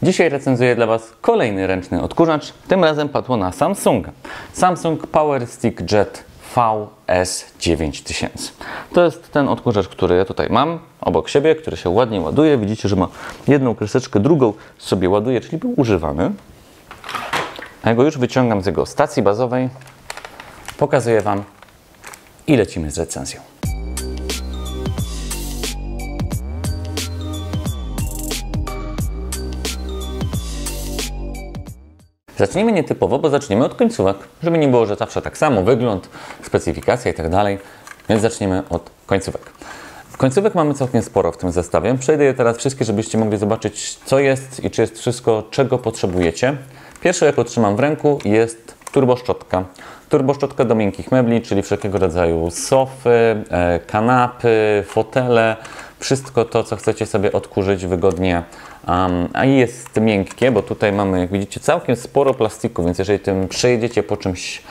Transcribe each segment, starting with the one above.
Dzisiaj recenzuję dla Was kolejny ręczny odkurzacz. Tym razem padło na Samsunga. Samsung Power Stick Jet VS9000. To jest ten odkurzacz, który ja tutaj mam obok siebie, który się ładnie ładuje. Widzicie, że ma jedną kreseczkę, drugą sobie ładuje, czyli był używany. A ja go już wyciągam z jego stacji bazowej. Pokazuję Wam i lecimy z recenzją. Zacznijmy nietypowo, bo zaczniemy od końcówek, żeby nie było, że zawsze tak samo, wygląd, specyfikacja i tak dalej, więc zaczniemy od końcówek. Końcówek mamy całkiem sporo w tym zestawie. Przejdę je teraz wszystkie, żebyście mogli zobaczyć, co jest i czy jest wszystko, czego potrzebujecie. Pierwsze, jaką trzymam w ręku, jest turboszczotka. Turboszczotka do miękkich mebli, czyli wszelkiego rodzaju sofy, kanapy, fotele, wszystko to, co chcecie sobie odkurzyć wygodnie. A jest miękkie, bo tutaj mamy, jak widzicie, całkiem sporo plastiku, więc jeżeli tym przejedziecie po czymś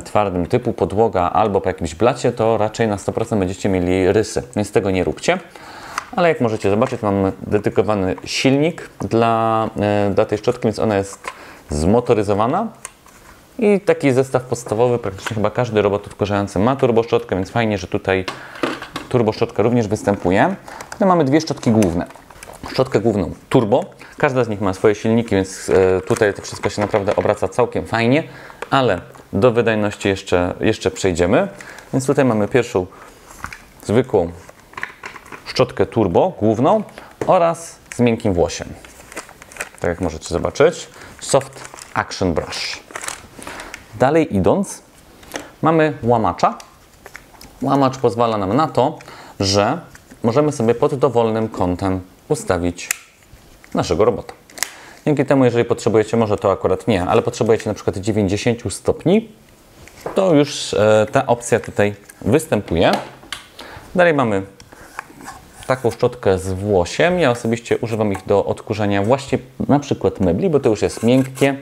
twardym typu podłoga albo po jakimś blacie, to raczej na 100% będziecie mieli rysy, więc tego nie róbcie. Ale jak możecie zobaczyć, mamy dedykowany silnik dla tej szczotki, więc ona jest zmotoryzowana. I taki zestaw podstawowy, praktycznie chyba każdy robot odkurzający ma turboszczotkę, więc fajnie, że tutaj turboszczotka również występuje. No, mamy dwie szczotki główne. Szczotkę główną turbo, każda z nich ma swoje silniki, więc tutaj to wszystko się naprawdę obraca całkiem fajnie, ale do wydajności jeszcze przejdziemy. Więc tutaj mamy pierwszą zwykłą szczotkę turbo główną oraz z miękkim włosiem. Tak jak możecie zobaczyć, Soft Action Brush. Dalej idąc, mamy łamacza. Łamacz pozwala nam na to, że możemy sobie pod dowolnym kątem ustawić naszego robota. Dzięki temu, jeżeli potrzebujecie, może to akurat nie, ale potrzebujecie na przykład 90 stopni, to już ta opcja tutaj występuje. Dalej mamy taką szczotkę z włosiem. Ja osobiście używam ich do odkurzania właśnie na przykład mebli, bo to już jest miękkie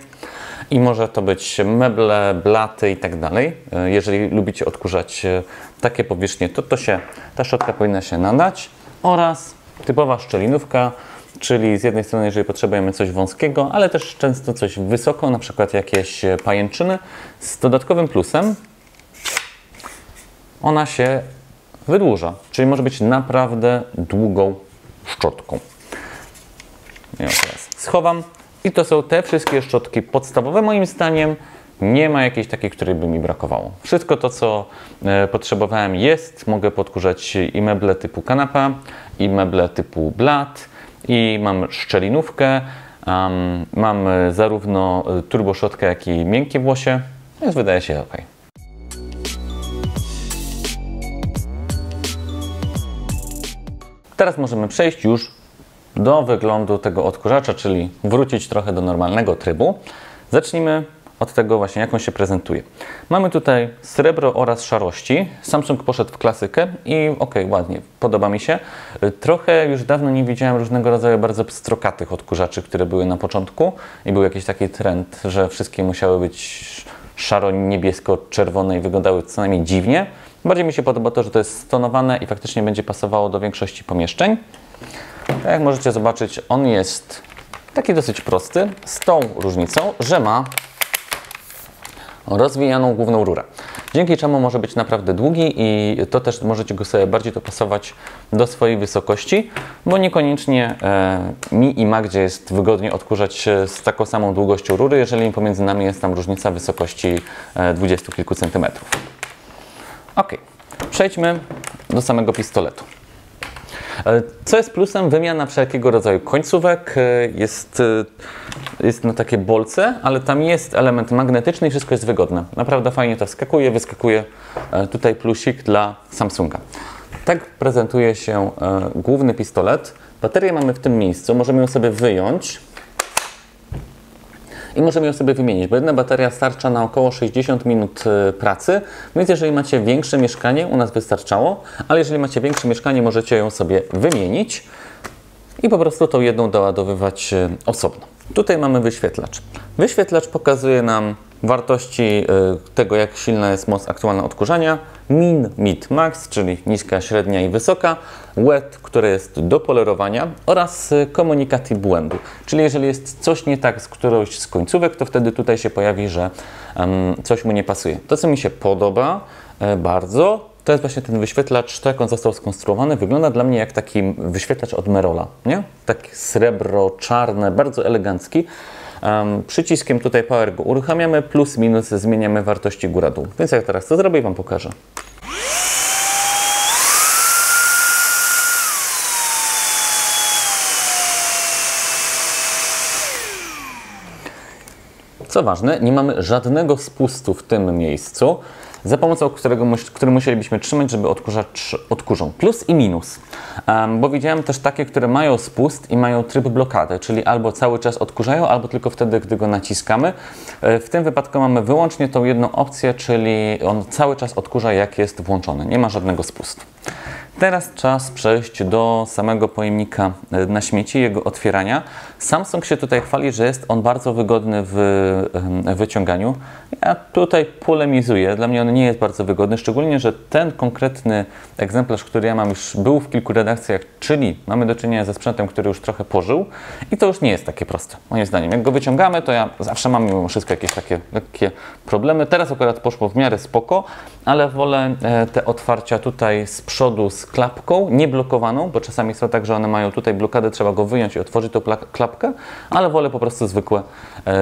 i może to być meble, blaty i tak dalej. Jeżeli lubicie odkurzać takie powierzchnie, to ta szczotka powinna się nadać. Oraz typowa szczelinówka, czyli z jednej strony, jeżeli potrzebujemy coś wąskiego, ale też często coś wysoko, na przykład jakieś pajęczyny. Z dodatkowym plusem ona się wydłuża, czyli może być naprawdę długą szczotką. Ja ją teraz schowam. I to są te wszystkie szczotki podstawowe. Moim zdaniem nie ma jakiejś takiej, której by mi brakowało. Wszystko to, co potrzebowałem jest. Mogę podkurzać i meble typu kanapa, i meble typu blat, i mam szczelinówkę, mam zarówno turboszczotkę, jak i miękkie włosie, więc wydaje się ok. Teraz możemy przejść już do wyglądu tego odkurzacza, czyli wrócić trochę do normalnego trybu. Zacznijmy od tego właśnie, jak on się prezentuje. Mamy tutaj srebro oraz szarości. Samsung poszedł w klasykę i ładnie, podoba mi się. Trochę już dawno nie widziałem różnego rodzaju bardzo pstrokatych odkurzaczy, które były na początku i był jakiś taki trend, że wszystkie musiały być szaro-niebiesko-czerwone i wyglądały co najmniej dziwnie. Bardziej mi się podoba to, że to jest stonowane i faktycznie będzie pasowało do większości pomieszczeń. Tak jak możecie zobaczyć, on jest taki dosyć prosty, z tą różnicą, że ma rozwijaną główną rurę. Dzięki czemu może być naprawdę długi i to też możecie go sobie bardziej dopasować do swojej wysokości, bo niekoniecznie mi i Magdzie jest wygodnie odkurzać z taką samą długością rury, jeżeli pomiędzy nami jest tam różnica wysokości 20 kilku centymetrów. Ok, przejdźmy do samego pistoletu. Co jest plusem? Wymiana wszelkiego rodzaju końcówek, jest na takie bolce, ale tam jest element magnetyczny i wszystko jest wygodne. Naprawdę fajnie to wskakuje, wyskakuje. Tutaj plusik dla Samsunga. Tak prezentuje się główny pistolet. Baterię mamy w tym miejscu, możemy ją sobie wyjąć i możemy ją sobie wymienić, bo jedna bateria starcza na około 60 minut pracy, więc jeżeli macie większe mieszkanie, u nas wystarczało, ale jeżeli macie większe mieszkanie, możecie ją sobie wymienić i po prostu tą jedną doładowywać osobno. Tutaj mamy wyświetlacz. Wyświetlacz pokazuje nam wartości tego, jak silna jest moc aktualna odkurzania, min, mid, max, czyli niska, średnia i wysoka, wet, które jest do polerowania oraz komunikaty błędu, czyli jeżeli jest coś nie tak z którąś z końcówek, to wtedy tutaj się pojawi, że coś mu nie pasuje. To, co mi się podoba bardzo, to jest właśnie ten wyświetlacz, tak jak on został skonstruowany, wygląda dla mnie jak taki wyświetlacz od Merola, nie? Tak srebro-czarne, bardzo elegancki. Przyciskiem tutaj Power go uruchamiamy, plus, minus, zmieniamy wartości góra-dół. Więc jak teraz to zrobię i Wam pokażę. Co ważne, nie mamy żadnego spustu w tym miejscu, za pomocą który musielibyśmy trzymać, żeby odkurzacz odkurzał. Plus i minus. Bo widziałem też takie, które mają spust i mają tryb blokady, czyli albo cały czas odkurzają, albo tylko wtedy, gdy go naciskamy. W tym wypadku mamy wyłącznie tą jedną opcję, czyli on cały czas odkurza, jak jest włączony. Nie ma żadnego spustu. Teraz czas przejść do samego pojemnika na śmieci, jego otwierania. Samsung się tutaj chwali, że jest on bardzo wygodny w wyciąganiu. Ja tutaj polemizuję. Dla mnie on nie jest bardzo wygodny, szczególnie, że ten konkretny egzemplarz, który ja mam, już był w kilku redakcjach, czyli mamy do czynienia ze sprzętem, który już trochę pożył i to już nie jest takie proste, moim zdaniem. Jak go wyciągamy, to ja zawsze mam mimo wszystko jakieś takie lekkie problemy. Teraz akurat poszło w miarę spoko, ale wolę te otwarcia tutaj z przodu z klapką, nieblokowaną, bo czasami są tak, że one mają tutaj blokadę, trzeba go wyjąć i otworzyć tą klapkę, ale wolę po prostu zwykłe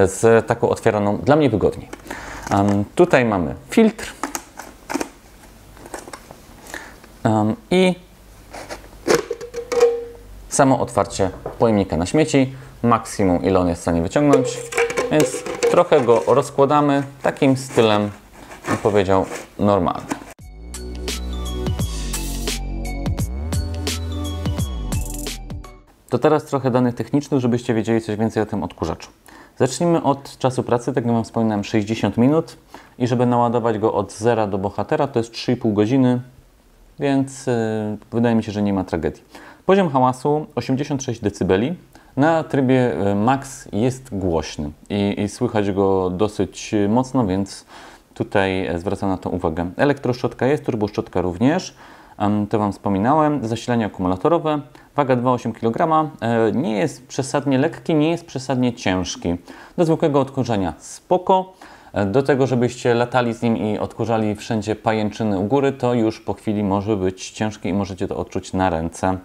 z taką otwieraną, dla mnie wygodniej. Tutaj mamy filtr i samo otwarcie pojemnika na śmieci, maksimum ile on jest w stanie wyciągnąć, więc trochę go rozkładamy takim stylem, bym powiedział, normalnym. To teraz trochę danych technicznych, żebyście wiedzieli coś więcej o tym odkurzaczu. Zacznijmy od czasu pracy, tak jak Wam wspominałem, 60 minut i żeby naładować go od zera do bohatera to jest 3,5 godziny, więc wydaje mi się, że nie ma tragedii. Poziom hałasu 86 dB. Na trybie max jest głośny i słychać go dosyć mocno, więc tutaj zwracam na to uwagę. Elektroszczotka jest, turboszczotka również. To Wam wspominałem. Zasilanie akumulatorowe. Waga 2,8 kg. Nie jest przesadnie lekki, nie jest przesadnie ciężki. Do zwykłego odkurzania spoko. Do tego, żebyście latali z nim i odkurzali wszędzie pajęczyny u góry, to już po chwili może być ciężki i możecie to odczuć na ręce.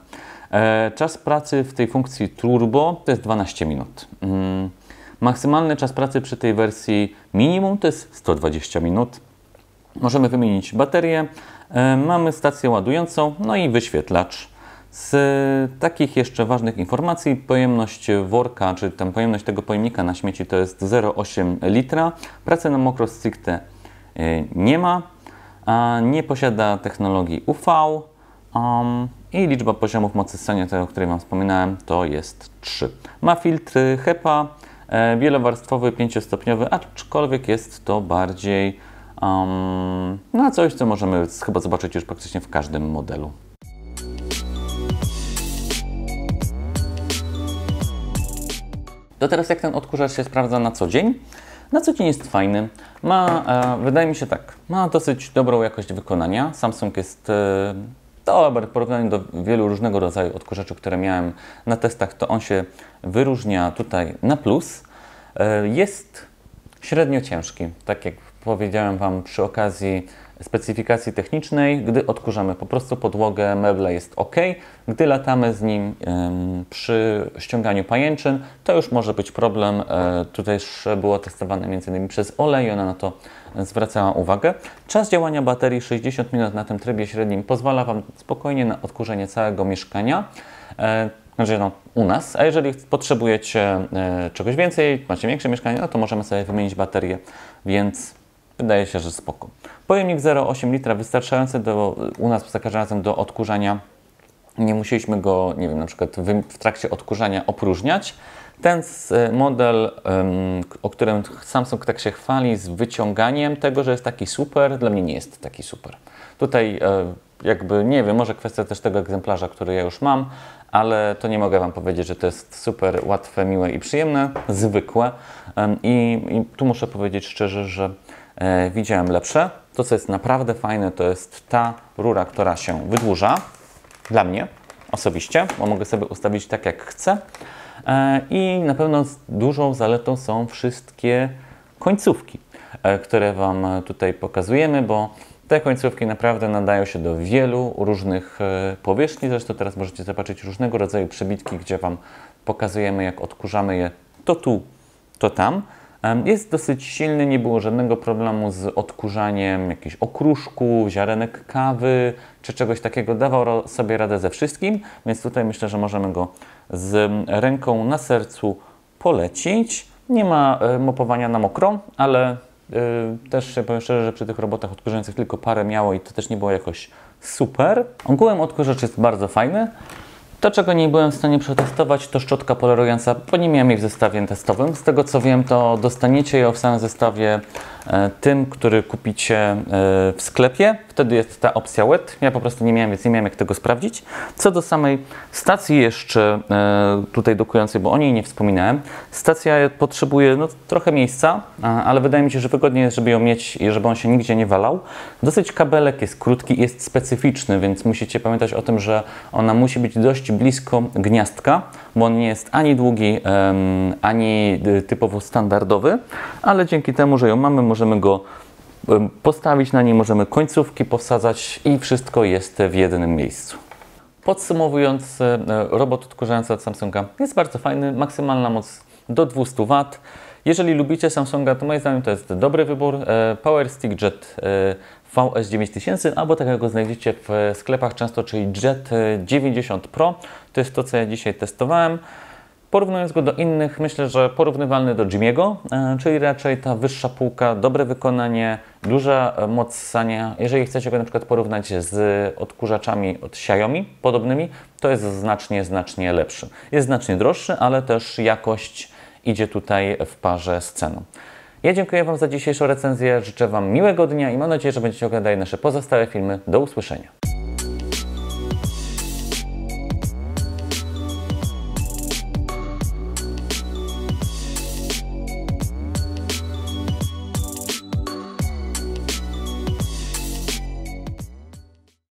Czas pracy w tej funkcji turbo to jest 12 minut. Maksymalny czas pracy przy tej wersji minimum to jest 120 minut. Możemy wymienić baterię, mamy stację ładującą, no i wyświetlacz. Z takich jeszcze ważnych informacji, pojemność worka, czy tam pojemność tego pojemnika na śmieci to jest 0,8 litra. Pracy na mokro stricte nie ma, nie posiada technologii UV i liczba poziomów mocy ssania, o której Wam wspominałem, to jest 3. Ma filtr HEPA, wielowarstwowy, 5-stopniowy, aczkolwiek jest to bardziej no coś, co możemy chyba zobaczyć już praktycznie w każdym modelu. To teraz jak ten odkurzacz się sprawdza na co dzień? Na co dzień jest fajny. Ma, wydaje mi się tak, ma dosyć dobrą jakość wykonania. Samsung jest dobry w porównaniu do wielu różnego rodzaju odkurzaczy, które miałem na testach, to on się wyróżnia tutaj na plus. Jest średnio ciężki, tak jak powiedziałem Wam przy okazji specyfikacji technicznej. Gdy odkurzamy po prostu podłogę, meble jest ok. Gdy latamy z nim przy ściąganiu pajęczyn, to już może być problem. Tutaj też było testowane m.in. przez Olę i ona na to zwracała uwagę. Czas działania baterii 60 minut na tym trybie średnim pozwala Wam spokojnie na odkurzenie całego mieszkania. Znaczy no, u nas, a jeżeli potrzebujecie czegoś więcej, macie większe mieszkanie, no to możemy sobie wymienić baterię, więc wydaje się, że spoko. Pojemnik 0,8 litra wystarczający u nas za każdym razem do odkurzania. Nie musieliśmy go, nie wiem, na przykład w trakcie odkurzania opróżniać. Ten model, o którym Samsung tak się chwali z wyciąganiem tego, że jest taki super, dla mnie nie jest taki super. Tutaj jakby, nie wiem, może kwestia też tego egzemplarza, który ja już mam, ale to nie mogę Wam powiedzieć, że to jest super łatwe, miłe i przyjemne, zwykłe. I tu muszę powiedzieć szczerze, że widziałem lepsze. To, co jest naprawdę fajne, to jest ta rura, która się wydłuża, dla mnie osobiście, bo mogę sobie ustawić tak, jak chcę. I na pewno dużą zaletą są wszystkie końcówki, które Wam tutaj pokazujemy, bo te końcówki naprawdę nadają się do wielu różnych powierzchni. Zresztą teraz możecie zobaczyć różnego rodzaju przebitki, gdzie Wam pokazujemy, jak odkurzamy je to tu, to tam. Jest dosyć silny, nie było żadnego problemu z odkurzaniem jakichś okruszków, ziarenek kawy czy czegoś takiego. Dawał sobie radę ze wszystkim, więc tutaj myślę, że możemy go z ręką na sercu polecić. Nie ma mopowania na mokro, ale też powiem szczerze, że przy tych robotach odkurzających tylko parę miało i to też nie było jakoś super. Ogółem odkurzacz jest bardzo fajny. To, czego nie byłem w stanie przetestować, to szczotka polerująca, bo nie miałem jej w zestawie testowym. Z tego co wiem, to dostaniecie ją w samym zestawie tym, który kupicie w sklepie. Wtedy jest ta opcja wet. Ja po prostu nie miałem, więc nie miałem jak tego sprawdzić. Co do samej stacji jeszcze tutaj dokującej, bo o niej nie wspominałem. Stacja potrzebuje trochę miejsca, ale wydaje mi się, że wygodnie jest, żeby ją mieć i żeby on się nigdzie nie walał. Dosyć kabelek jest krótki, jest specyficzny, więc musicie pamiętać o tym, że ona musi być dość blisko gniazdka, bo on nie jest ani długi, ani typowo standardowy, ale dzięki temu, że ją mamy, możemy go postawić na niej, możemy końcówki powsadzać i wszystko jest w jednym miejscu. Podsumowując, robot odkurzający od Samsunga jest bardzo fajny, maksymalna moc do 200 W. Jeżeli lubicie Samsunga, to moim zdaniem to jest dobry wybór. Power Stick Jet VS9000, albo tak jak go znajdziecie w sklepach często, czyli Jet 90 Pro. To jest to, co ja dzisiaj testowałem. Porównując go do innych, myślę, że porównywalny do Jimiego, czyli raczej ta wyższa półka, dobre wykonanie, duża moc ssania. Jeżeli chcecie go na przykład porównać z odkurzaczami od Xiaomi podobnymi, to jest znacznie lepszy. Jest znacznie droższy, ale też jakość idzie tutaj w parze z ceną. Ja dziękuję Wam za dzisiejszą recenzję, życzę Wam miłego dnia i mam nadzieję, że będziecie oglądali nasze pozostałe filmy. Do usłyszenia.